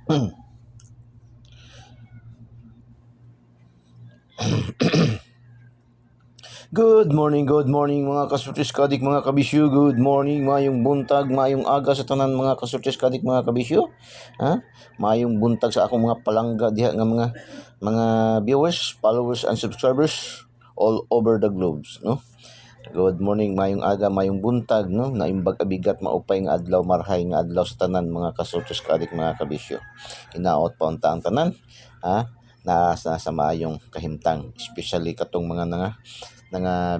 Good morning mga kasultis kadik mga kabisyo. Good morning, mayong buntag, mayong aga sa tanan mga kasultis kadik mga kabisyo. Mayong buntag sa akong mga palangga diha nga mga viewers, followers and subscribers all over the globes, no? Good morning, mayong aga, mayong buntag, no? Naimbag abigat maupay nga adlaw, marhay nga adlaw sa tanan mga kasultis kadik mga kabisyo. Hinaot pa unta ang tanan, nasa maayong kahimtang, especially katong mga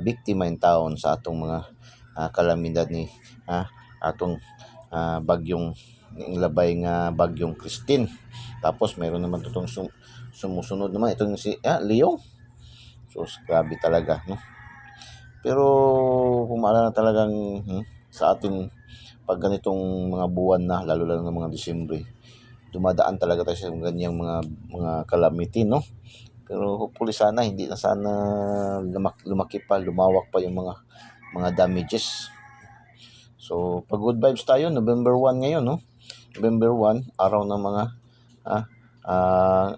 biktima in taon sa atong mga kalamidad ni atong bagyong labay nga bagyong Christine. Tapos mayroon naman tutong sumusunod naman itong si Leong. So grabe talaga, no? Pero kung maalala talagang sa atin pag ganitong mga buwan na, lalo ng mga Disyembre, dumadaan talaga tayo sa ganyang mga calamity, no? Pero hopefully sana hindi na sana lumaki pa, lumawak pa yung mga damages. So, pag good vibes tayo, November 1 ngayon, no? November 1, araw ng mga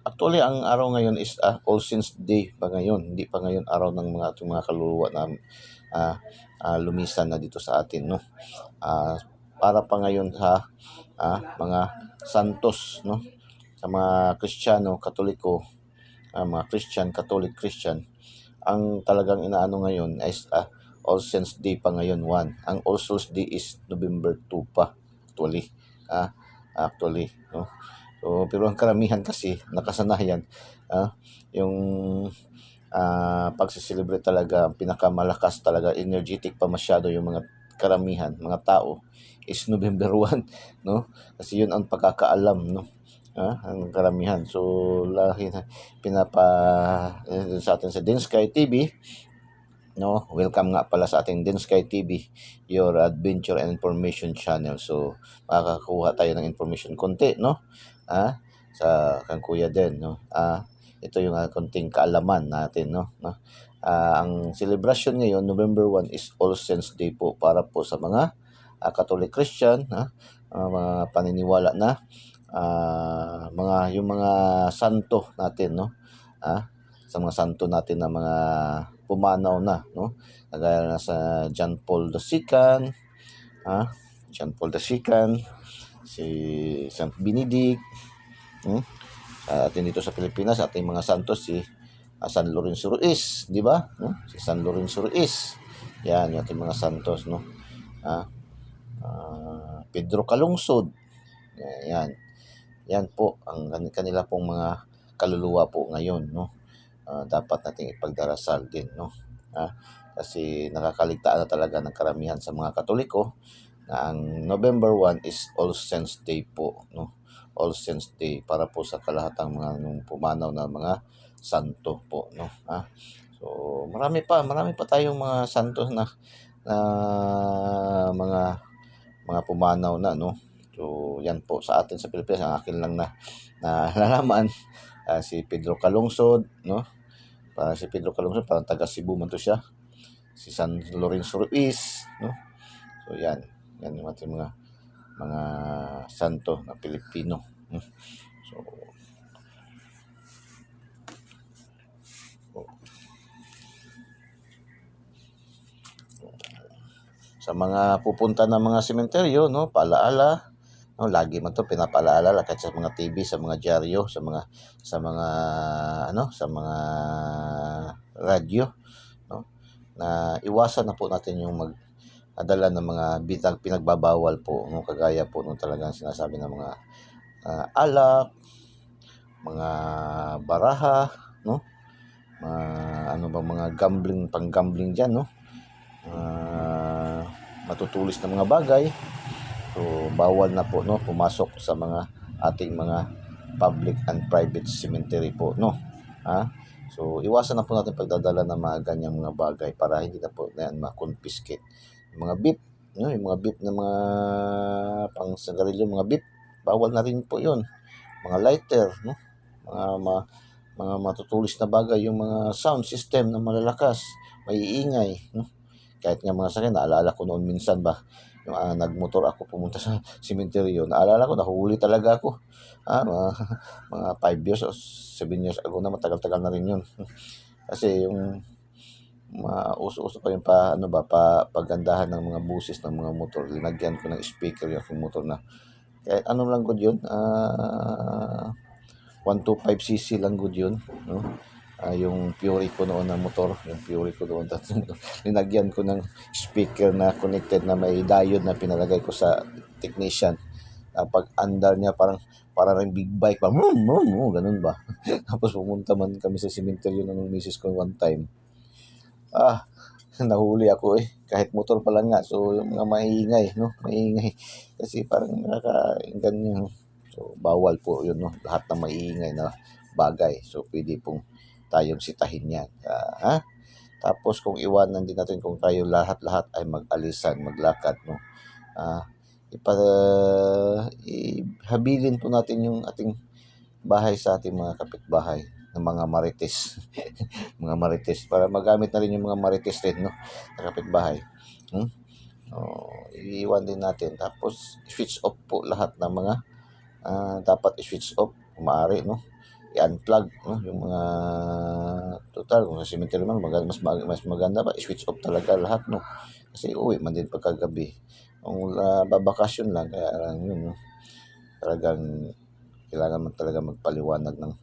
actually ang araw ngayon is All Saints Day pa ngayon. Hindi pa ngayon araw ng ating mga kaluluwa na lumisan na dito sa atin, no? Para pa ngayon sa mga santos, no? Sa mga Kristiyano, Katoliko, mga Catholic Christian, ang talagang inaano ngayon is All Saints Day pa ngayon 1. Ang All Souls Day is November 2 pa actually, no? So pero ang karamihan kasi nakasanayan yung pagse-celebrate talaga, pinakamalakas talaga, energetic pa masyado yung mga karamihan, mga tao is November 1, no? Kasi yun ang pagkakaalam, no? Ang karamihan. So lahi na sa atin sa Densky TV, no? Welcome nga pala sa ating Densky TV, your adventure and information channel. So makakakuha tayo ng information konti, no? Sa kang kuya din, no? Ito yung konting kaalaman natin, no? Ang celebration ngayon, November 1 is All Saints Day po, para po sa mga Catholic Christian, mga paniniwala na yung mga santo natin, no? Sa mga santo natin na mga pumanaw na, no? Kagaya na sa John Paul II, si Saint Benedict, atin dito sa Pilipinas, ating mga santos, si San Lorenzo Ruiz, di ba? No? Si San Lorenzo Ruiz. Yan, yung ating mga santos, no? Pedro Calungsod. Yan. Yan po ang kanila pong mga kaluluwa po ngayon, no? Dapat nating ipagdarasal din, no? Kasi nakakaligtaan na talaga ng karamihan sa mga Katoliko na ang November 1 is All Saints Day po, no? All Saints Day para po sa kalahatang mga pumanaw na mga santo po, no? So marami pa tayong mga santos na mga pumanaw na, no? So yan po sa atin sa Pilipinas, ang akin lang na nalalaman, si Pedro Calungsod, no? Si Pedro Calungsod, parang taga Cebu man to siya. Si San Lorenzo Ruiz, no? So yan yung ating mga santo na Pilipino. So sa mga pupunta ng mga sementeryo, no, paalaala, no, lagi man to pinapaalala kahit sa mga TV, sa mga dyaryo, sa mga radyo, no, na iwasan na po natin yung magdala ng mga bitag pinagbabawal po, no, kagaya po nung talagang sinasabi ng mga alak, mga baraha, no, mga pang-gambling diyan, no, matutulis na mga bagay. So bawal na po, no, pumasok sa mga ating mga public and private cemetery po, no. So iwasan na po natin pagdadala ng mga ganyang mga bagay para hindi na po yan ma-confiscate. Yung mga beep, no, yung mga beep na mga pang sigarilyo, mga beep, bawal na rin po yun. Mga lighter, no, mga matutulis na bagay, yung mga sound system na malalakas, maiingay, no. Kahit nga mga sakin, naalala ko noon minsan ba, yung nagmotor ako pumunta sa sementeryo, naalala ko nahuli talaga ako. Mga 5 years o 7 years ago na, matagal-tagal na rin yun. Kasi yung uso-uso pa yung pagandahan ng mga buses ng mga motor. Linagyan ko ng speaker yung aking motor na kahit ano lang good yun, 125cc lang good yun, no? Yung Fury ko noon na motor, yung Fury ko noon, linagyan ko ng speaker na connected na may diode na pinalagay ko sa technician. Pag andar niya para rin big bike pa, ganun ba? Tapos pumunta man kami sa sementeryo ng misis ko one time. Nahuli ako kahit motor pa lang nga. So yung mga maingay, no? Maingay. Kasi parang ganyan. So bawal po yun, no? Lahat ng maingay na bagay. So pwede pong tayong sitahin yan. Tapos kung iwanan din natin kung tayo lahat-lahat ay mag-alisan, maglakad, no? Ihabilin po natin yung ating bahay sa ating mga kapitbahay ng mga marites. Mga marites, para magamit na rin yung mga marites din, no, na kapitbahay. Iiwan din natin. Tapos switch off po lahat ng mga dapat i-switch off kung maaari, no, i-unplug, no, yung mga total kung sa cemetery man mas maganda pa i-switch off talaga lahat, no, kasi uwi man din pagkagabi. Kung babakasyon lang, kaya lang yun, no, talagang kailangan man talaga magpaliwanag ng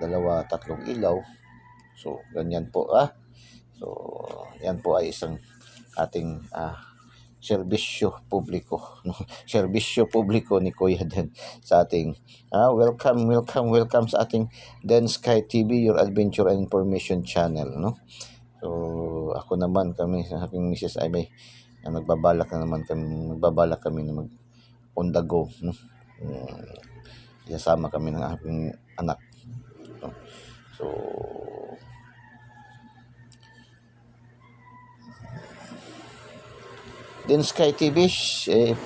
2-3 ilaw. So ganyan po. So yan po ay isang ating serbisyo publiko, no? Serbisyo publiko ni Kuya Den sa ating welcome sa ating Den Sky TV, your adventure and information channel, no. So ako naman, kami sa aking misis ay may magbabalak kami na mag on the go, no. Isasama kami ng aking anak, no? So Den Sky TV,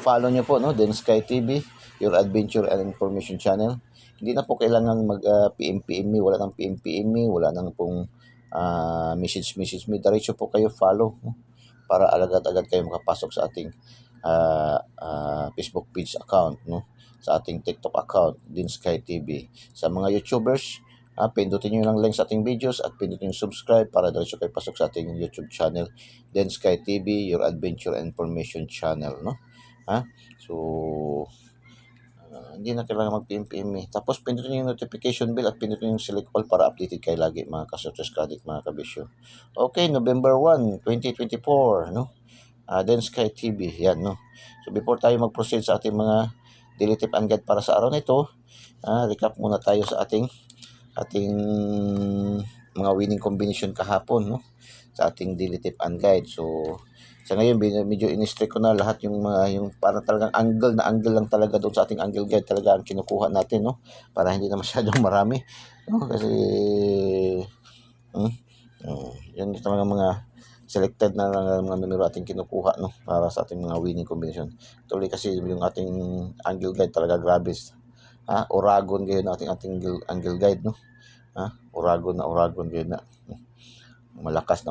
follow nyo po, no, Den Sky TV, your adventure and information channel. Hindi na po kailangan mag-PM me, wala nang PM me, wala nang pong message me. Diretso po kayo follow, no, para agad-agad kayo makapasok sa ating Facebook page account, no, sa ating TikTok account, Den Sky TV. Sa mga YouTubers, pindutin nyo lang link sa ating videos at pindutin nyo subscribe para diretso kayo pasok sa ating YouTube channel, Den Sky TV, your adventure and information channel, no. So hindi na kailangan mag-PM me. Tapos pindutin nyo yung notification bell at pindutin nyo yung select all para updated kayo lagi, mga kasutres kadik, mga kabisyo. Okay, November 1, 2024, no, Den Sky TV, yan, no. So before tayo mag-proceed sa ating mga daily tip and guide para sa araw na ito, recap muna tayo sa ating mga winning combination kahapon, no, sa ating daily tip and guide. So sa ngayon medyo in-strict ko na lahat yung parang talagang angle lang talaga doon sa ating angle guide talaga ang kinukuha natin, no, para hindi na masyadong marami, no, kasi yan talaga mga selected na mga numero ating kinukuha, no, para sa ating mga winning combination. Tuloy kasi yung ating angle guide talaga grabe. Oragon gayon ating angle guide, no. Oragon gayon na. Malakas.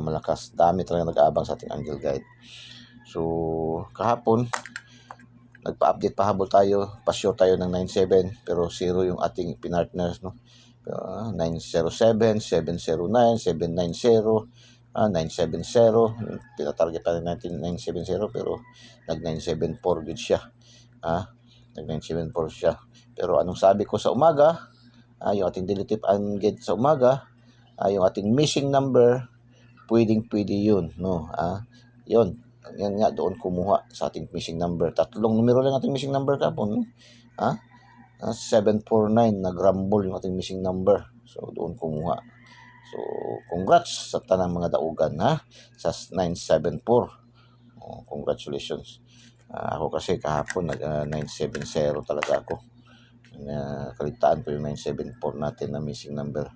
Dami talaga nag-aabang sa ating angle guide. So kahapon nagpa-update pahabol tayo, pa-show tayo ng 97 pero 0 yung ating pinartners, no. 907, 709, 790, 970. Pinatarget pa rin natin 970 pero nag-974 good siya. Nag-974 siya. Pero anong sabi ko sa umaga, yung ating daily tip and guide sa umaga, yung ating missing number, pwede yun, no. Yun, yan nga, doon kumuha sa ating missing number. 3 numero lang ating missing number kapon, no. 749, nag-rumble yung ating missing number. So doon kumuha. So congrats sa tanang mga daugan, sa 974. Congratulations. Ako kasi kahapon nag 970 talaga ako. Kaligtaan ko yung 974 natin na missing number.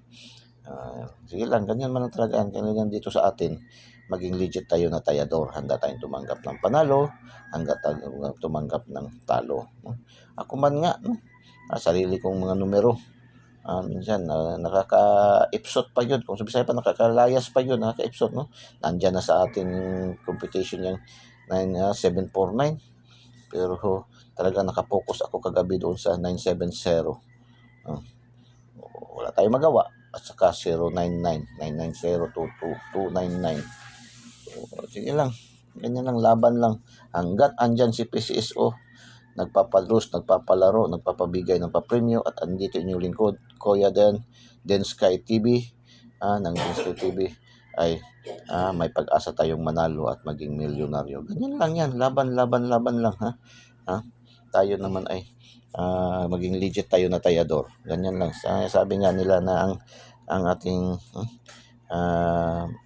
Sige lang, ganyan man ang talaga. Ganyan dito sa atin, maging legit tayo na tayador. Handa tayong tumanggap ng panalo, handa tayong tumanggap ng talo. Ako man nga, no, sarili kong mga numero, minsan nakaka-ipsot pa yun. Kung sa Bisaya pa, nakakalayas pa yun, nakaka-ipsot, no. Nandyan na sa ating competition yung 749. Pero talaga nakapokus ako kagabi doon sa 970. Wala tayong magawa. At saka 099, 990, 299. So, sige lang. Ganyan lang, laban lang. Hanggat andyan si PCSO, nagpapadrus, nagpapalaro, nagpapabigay ng papremyo, at andito inyong lingkod, Kuya Den Sky TV, ng Den Sky TV, ay may pag-asa tayong manalo at maging milyonaryo. Ganyan lang yan, laban lang, ha? Tayo naman ay maging legit tayo na tayador. Ganyan lang. Sabi nga nila na ang ating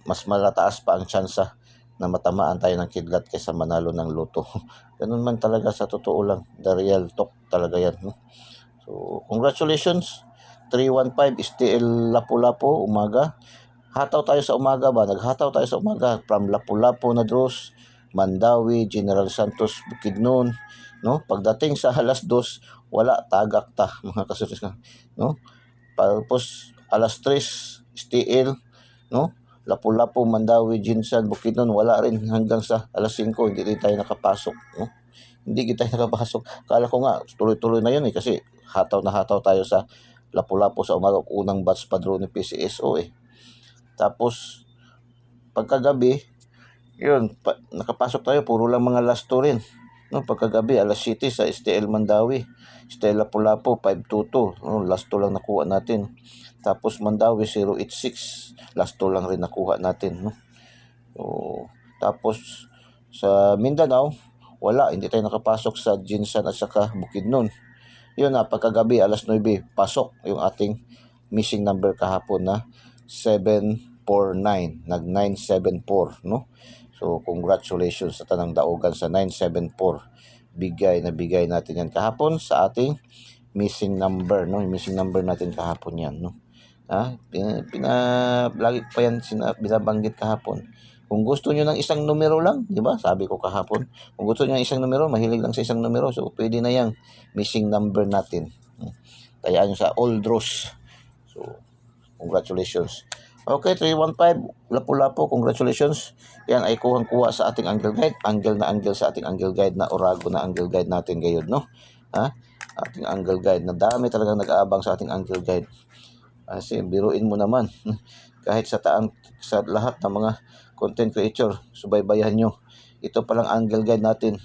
mas malataas pa ang tsansa na matamaan tayo ng kidlat kaysa manalo ng loto. Ganun man talaga, sa totoo lang. The real talk talaga yan. So, congratulations. 315 STL Lapu-Lapu, umaga. Hataw tayo sa umaga ba? Naghataw tayo sa umaga from Lapu-Lapu na draws, Mandawi, General Santos, Bukidnon, no? Pagdating sa alas 2, wala, tagak ta, mga kasutis ka, no? Tapos alas 3, STL, no? Lapu-Lapu, Mandawi, Jinsan, Bukidnon, wala rin hanggang sa alas 5, hindi rin tayo nakapasok, no? Hindi kita nakapasok. Kala ko nga tuloy-tuloy na yun kasi hataw na hataw tayo sa Lapu-Lapu sa umaga, unang batch pa draw ni PCSO eh. Tapos pagkagabi, yun, nakapasok tayo, puro lang mga last 2 rin. No, pagkagabi, alas 7 sa STL Mandawi. STL Lapu-Lapu, 522. No, last 2 lang nakuha natin. Tapos Mandawi, 086. Last 2 lang rin nakuha natin. No? So, tapos sa Mindanao, wala, hindi tayo nakapasok sa Jinsan at saka Bukidnon. Yun na, pagkagabi, alas 9, pasok yung ating missing number kahapon na 749, nag 974, no? So congratulations sa tanang daugan sa 974. Bigay natin yan kahapon sa ating missing number, no? Yung missing number natin kahapon yan, no? Lagi pa yan binabanggit kahapon. Kung gusto nyo ng isang numero lang, di ba? Sabi ko kahapon, kung gusto nyo ng isang numero, mahilig lang sa isang numero, so pwede na yung missing number natin. Tayaan nyo sa all draws. So, congratulations. Okay, 315, Lapu-Lapu, congratulations. Yan ay kuhang-kuha sa ating angle guide. Angle na angle sa ating angle guide na Orago na angle guide natin ngayon, no? Ating angle guide. Na dami talagang nag-aabang sa ating angle guide. Kasi biruin mo naman. Kahit sa lahat ng mga content creator, subaybayan nyo. Ito palang angle guide natin.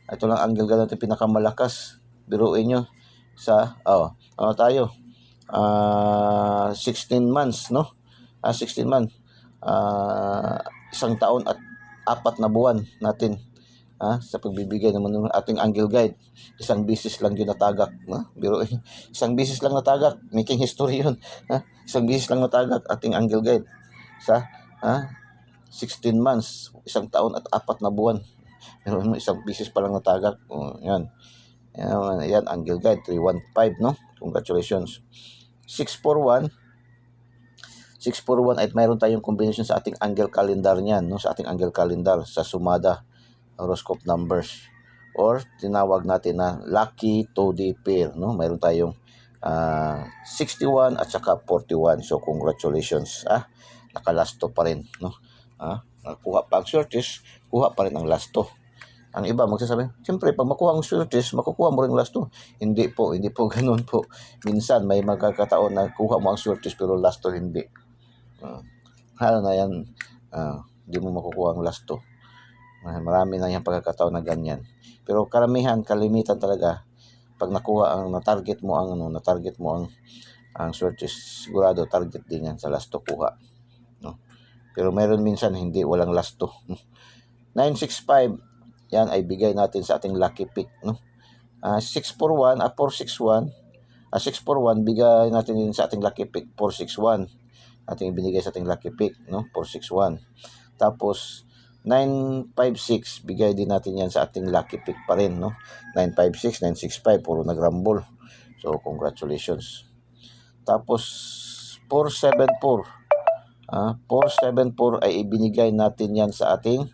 Ito lang angle guide natin pinakamalakas. Biruin nyo sa, tayo. 16 months, no? 16 months. Isang taon at 4 na buwan natin sa pagbibigay naman ng ating angle guide. Isang bisis lang yun natagak, no? Biro, isang bisis lang natagak, making history yun. Isang bisis lang natagak ating angle guide sa 16 months, isang taon at 4 na buwan. Pero isang bisis pa lang natagak. Yan. Yan, angle guide 315, no? Congratulations. 641 ay mayroon tayong combination sa ating angle calendar niyan, no? Sa ating angle calendar sa Sumada horoscope numbers, or tinawag natin na lucky 2D pair, no? Mayroon tayong 61 at saka 41. So congratulations, nakalasto pa rin, no? Nakuha pa ang shortest, kuha pa rin ang lasto. Ang iba magsasabi, siyempre pag makuha ang shortest, makukuha mo rin lasto. Hindi po ganoon po. Minsan may magkakataon na kuha mo ang shortest pero lasto hindi. Ano na yan, hindi mo makukuha ang lasto. Marami na yung pagkakataon na ganyan. Pero kalimitan talaga, pag nakuha ang na-target mo ang shortest, sigurado target din yan sa lasto kuha, no? Pero meron minsan hindi, walang lasto. 965, yan ay bigay natin sa ating lucky pick, no? 641 at 461. 641 bigay natin din sa ating lucky pick. 461 ating binigay sa ating lucky pick, no? 461. Tapos 956 bigay din natin yan sa ating lucky pick pa rin, no? 956, 965 puro nagrumble. So congratulations. Tapos 474. 474 ay ibinigay natin yan sa ating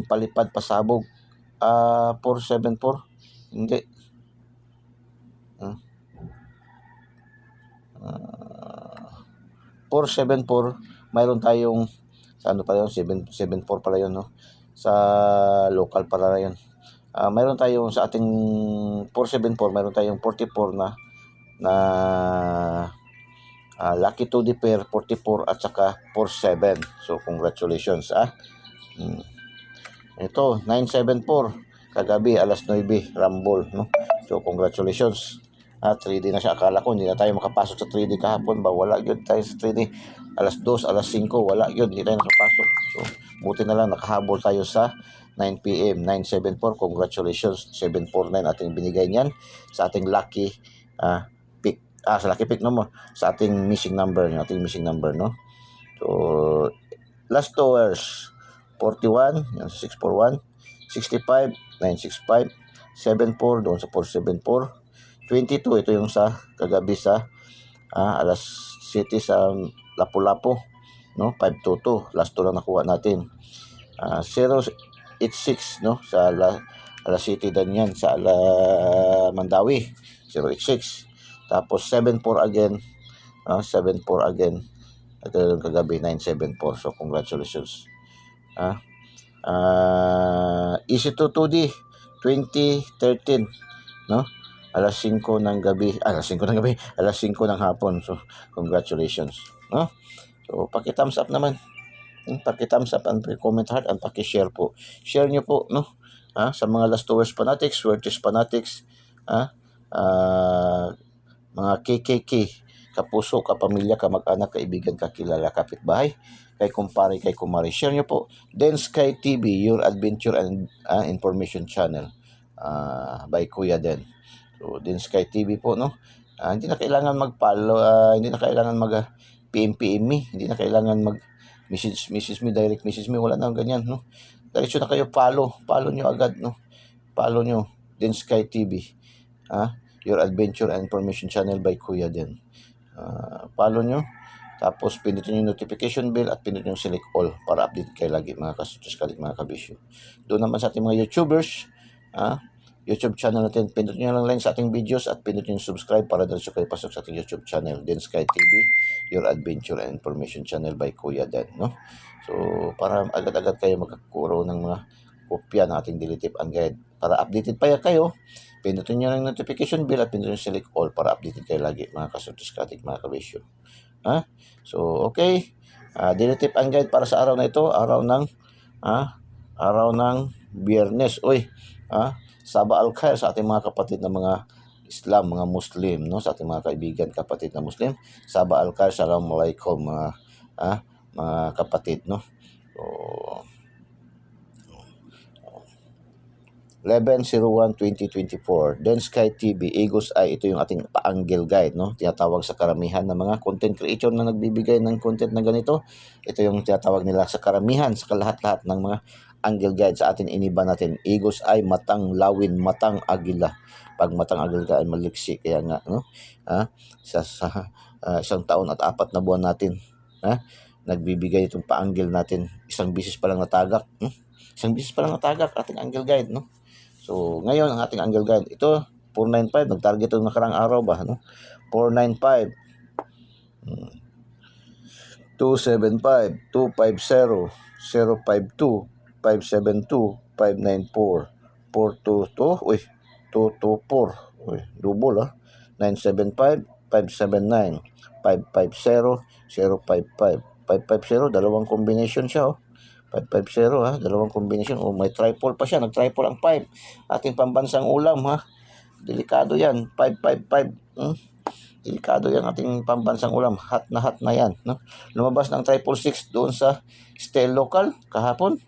palipad pasabog. 474 hindi, 474 mayroon tayong Sa ano pala yun, 774 pala yun, no? Sa local pala yun. Mayroon tayong sa ating 474, mayroon tayong 44 na Lucky 2D pair 44 at saka 47. So congratulations. Ito 974 kagabi alas 9 Rumble, no. So congratulations. 3D na siya. Akala ko hindi na tayo makapasok sa 3D kahapon ba. Wala yun tayo sa 3D. Alas 2, alas 5, wala yun. Hindi tayo nakapasok. So buti na lang nakahabol tayo sa 9 p.m. 974. Congratulations. 749 ating binigay niyan sa ating lucky pick. Sa lucky pick no mo. Sa ating missing number. Ating missing number, no. So last 2 hours 41, yan sa 641, 65, 965, 74 doon sa 474, 22 ito yung sa kagabi sa alas 7 sa Lapu-Lapu, no, 522, last 2 lang nakuha natin. 086 no sa alas 7 din yan sa Mandawi, 086. Tapos 74 again, 74 again. Ito yung kagabi 974. So congratulations. Easy to 2D 2013, no, alas 5 ng gabi, alas 5 ng hapon. So congratulations, no. So paki-thumbs up naman, paki-thumbs up and comment heart and paki-share po. Share nyo po, no, sa mga last hours fanatics, Swertes fanatics, mga KKK, kapuso, kapamilya, kamag-anak, kaibigan, kakilala, kapitbahay, kay kumpare, kay kumari. Share nyo po. Densky TV, your adventure and information channel, by Kuya Den. So Densky TV po, no. Hindi na kailangan mag-follow, hindi na kailangan mag-PM me, hindi na kailangan mag-message me, direct message me, wala na ganyan, no. Diretso na kayo, follow nyo agad, no. Follow nyo, Densky TV, your adventure and information channel by Kuya Den. Follow nyo, tapos pindutin yung notification bell at pindutin yung select all para update kayo lagi mga kasutos kalit, mga kabisyo. Doon naman sa ating mga YouTubers, YouTube channel natin, pindutin nyo lang sa ating videos at pindutin yung subscribe para diretso kayo pasok sa ating YouTube channel, Densky TV, your adventure and information channel by Kuya Den, no. So para agad-agad kayo magkakuro ng mga kopya ng ating daily tip and guide. Para updated pa kayo, pindutin nyo lang notification bell at pindutin yung select all para updated kayo lagi mga kasutos kalit, mga kabisyo. So okay, daily tip and guide para sa araw na ito, araw ng Biyernes. Saba al-Khair sa ating mga kapatid na mga Islam, mga Muslim, no, sa ating mga kaibigan, kapatid na Muslim. Saba al-Khair, assalamualaikum mga kapatid, no. So 11/01/2024, Densky TV, Eagles Eye, ito yung ating pa-angle guide, no. Tinatawag sa karamihan ng mga content creator na nagbibigay ng content na ganito. Ito yung tinatawag nila sa karamihan, sa lahat-lahat ng mga angle guide. Sa atin iniba natin, Eagles Eye, matang lawin, matang agila. Pag matang agila ay maliksi, kaya nga, no, sa isang taon at 4 na buwan natin, nagbibigay itong pa-angle natin. Isang bisis pa lang natagak, ating angle guide, no. So, ngayon ang ating angle guide, ito 495, nag-target itong nakarang araw ba, no? 495, 275, 250, 052, 572, 594, 422, 224, double 975, 579, 550, 055, 550, dalawang combination siya, 550 dalawang combination. May triple pa siya, nag-triple ang 5. Ating pambansang ulam, delikado yan, 555. Delikado yan ating pambansang ulam, hot na yan, no. Lumabas ng 666 doon sa Stay Local kahapon,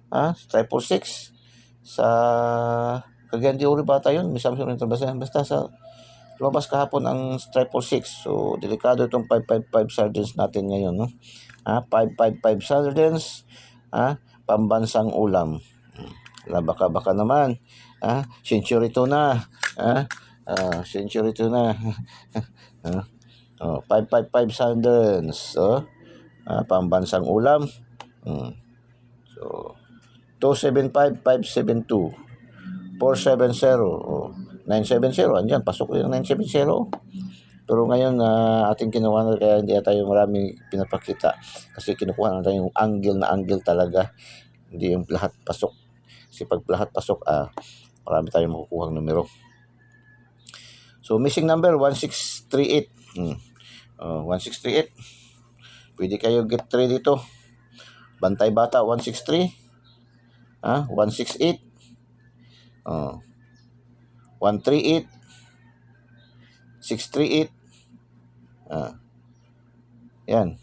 666 sa Cagayan de Oro bata yun, basta sa lumabas kahapon ang 666. So delikado itong 555 sardines natin ngayon, no. 555 sardines, pambansang ulam. Baka naman, century tuna, century tuna. 555 sardines, pambansang ulam. So 275, 572, 470, 970, andyan, pasok rin ang 970. Pero ngayon ating kinuha na kaya hindi na tayo marami pinapakita kasi kinukuha na tayo yung angle talaga, hindi yung lahat pasok. Kasi pag lahat pasok, marami tayong makukuha ng numero. So missing number 1638. 1638. Pwede kayo get 3 dito. Bantay Bata 163. 168. 138. 638. Yan.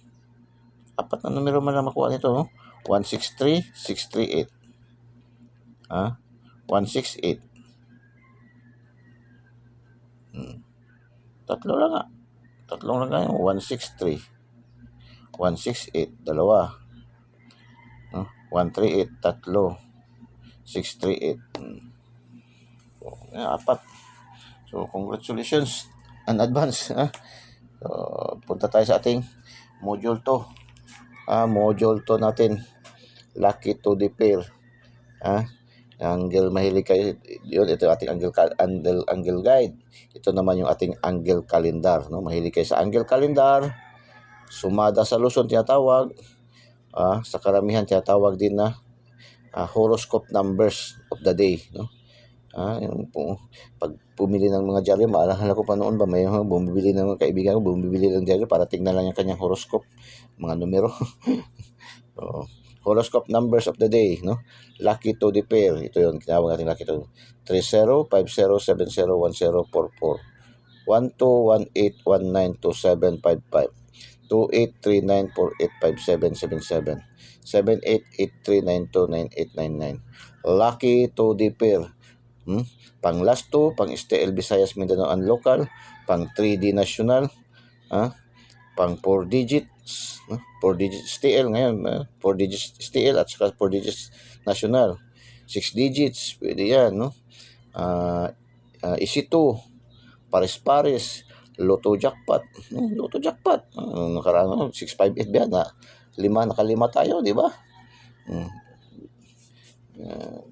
Apat na numero man lang makuha nito, no? 163, 638. 168. Tatlo lang nga. Tatlong lang nga. 163. 168. Dalawa. 138. Tatlo. 638. Apat. So, congratulations in advance. So, punta tayo sa ating module 2. Module 2 natin. Lucky to the pair. Angle, mahilig kayo. Yun, ito ating angle guide. Ito naman yung ating angle calendar. No? Mahilig kayo sa angle calendar. Sumada sa Luzon tinatawag. Sa karamihan tinatawag din na horoscope numbers of the day. No? Yung pag pumili ng mga dyaryo, maalala ko pa noon ba, may bumibili ng mga kaibigan ko, bumibili ng dyaryo para tingnan lang yung kanyang horoscope, mga numero. So, horoscope numbers of the day, no? Lucky to the pair, ito yun, tinawag natin lucky to 30, 50, 70, 10, 44, 12, 18, 19, 27, 55, 28, 39, 48, 57, 77, 78, 83, 92, 98, 99. Lucky to the pair. Pang last 2, pang STL Visayas Mindanao and local, pang 3D national, pang 4 digits, 4 digits STL ngayon, 4 digits STL at saka 4 digits national, 6 digits, pwede yan, no? Easy 2, pares-pares, Lotto jackpot, Lotto jackpot, nakaraan 658 ba na 5 nakalima tayo, di ba?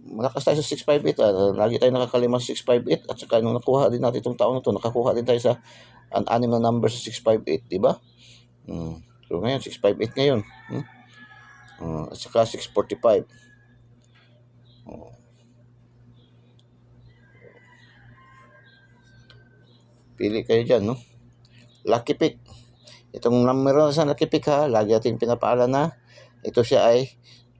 Malakas tayo sa 658. Lagi tayo nakakalima sa 658 at saka nung nakuha din natin itong taon na to, nakakuha din tayo sa anim na number sa 658, di ba? So ngayon 658 ngayon. At saka 645. Pili kayo dyan, no? Lucky pick. Itong numero sa lucky pick, lagi natin pinapaalam na ito siya ay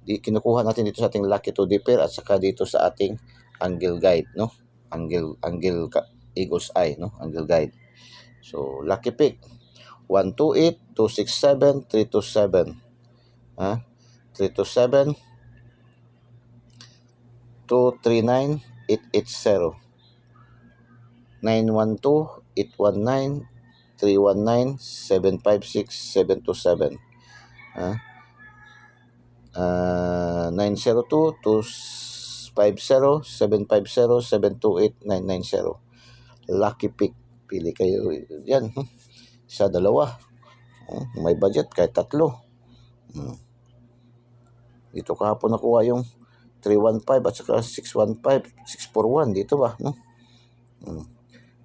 kinukuha natin dito sa ating lucky to the pair at saka dito sa ating angle guide, no? Angle eagle's eye, no? Angle guide. So lucky pick 128, 267, 327. 327, 239, 880. 912, 819, 319, 756, 727. 902, 250, 750, 728, 990. Lucky pick. Pili kayo yan. Isa, dalawa. May budget kahit tatlo. Dito kahapon nakuha yung 315 at saka 615, 641 dito ba, no?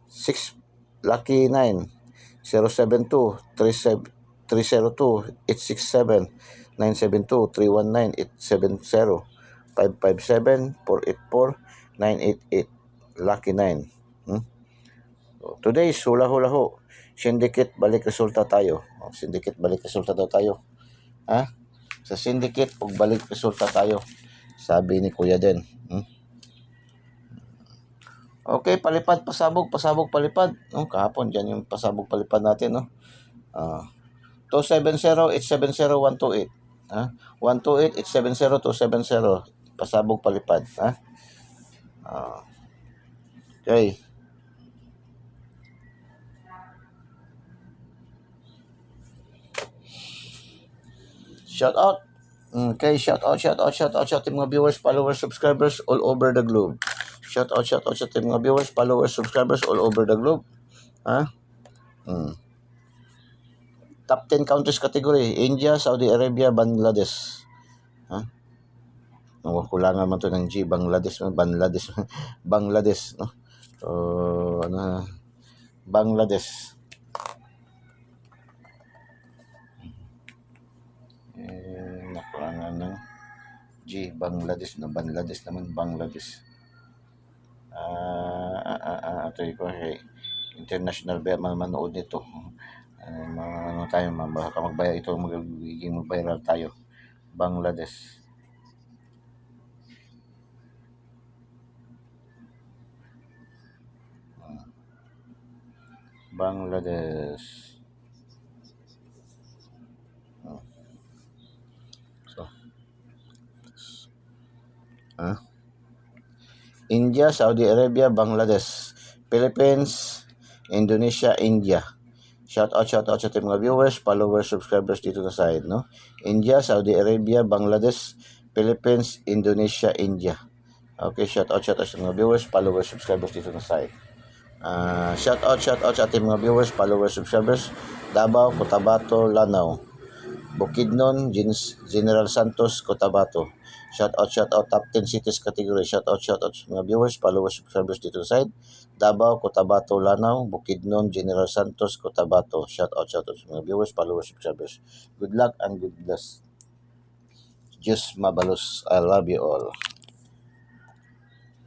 6 lucky 9 072 302 867 972 319 870 557 484 988 lucky 9. So, today's hula ho. Syndicate balik resulta tayo. Syndicate balik resulta daw tayo. Sa syndicate pag balik resulta tayo. Sabi ni Kuya Den. Okay, palipad, pasabog, palipad. Kahapon dyan yung pasabog, palipad natin, no? 270-870-128. 128-870-270. Pasabog, palipad. Okay. Shout out. Okay, shout out to mga viewers, followers, subscribers all over the globe. Shout out to mga viewers, followers, subscribers all over the globe. Top 10 countries category: India, Saudi Arabia, Bangladesh. Kulangan man to ng G, Bangladesh, Bangladesh, no? Bangladesh. Bangladesh na Bangladesh naman, Bangladesh. Ito ko international manood nito. Ano tayo, baka magbayad ito, magiging viral tayo. Bangladesh. Bangladesh. So, India, Saudi Arabia, Bangladesh, Philippines, Indonesia, India. Shout out sa ating mga viewers, followers, subscribers dito sa side, no? India, Saudi Arabia, Bangladesh, Philippines, Indonesia, India. Okay, shout out sa mga viewers, followers, subscribers dito sa side. Shout out sa ating mga viewers, followers, subscribers, Davao, Cotabato, Lanao, Bukidnon, General Santos, Cotabato. Shout out top 10 cities category. Shout out sa mga viewers, followers, subscribers dito sa side. Davao, Cotabato, Lanao, Bukidnon, General Santos, Cotabato. Shout out sa mga viewers, followers, subscribers. Good luck and good bless. Diyos mabalos. I love you all.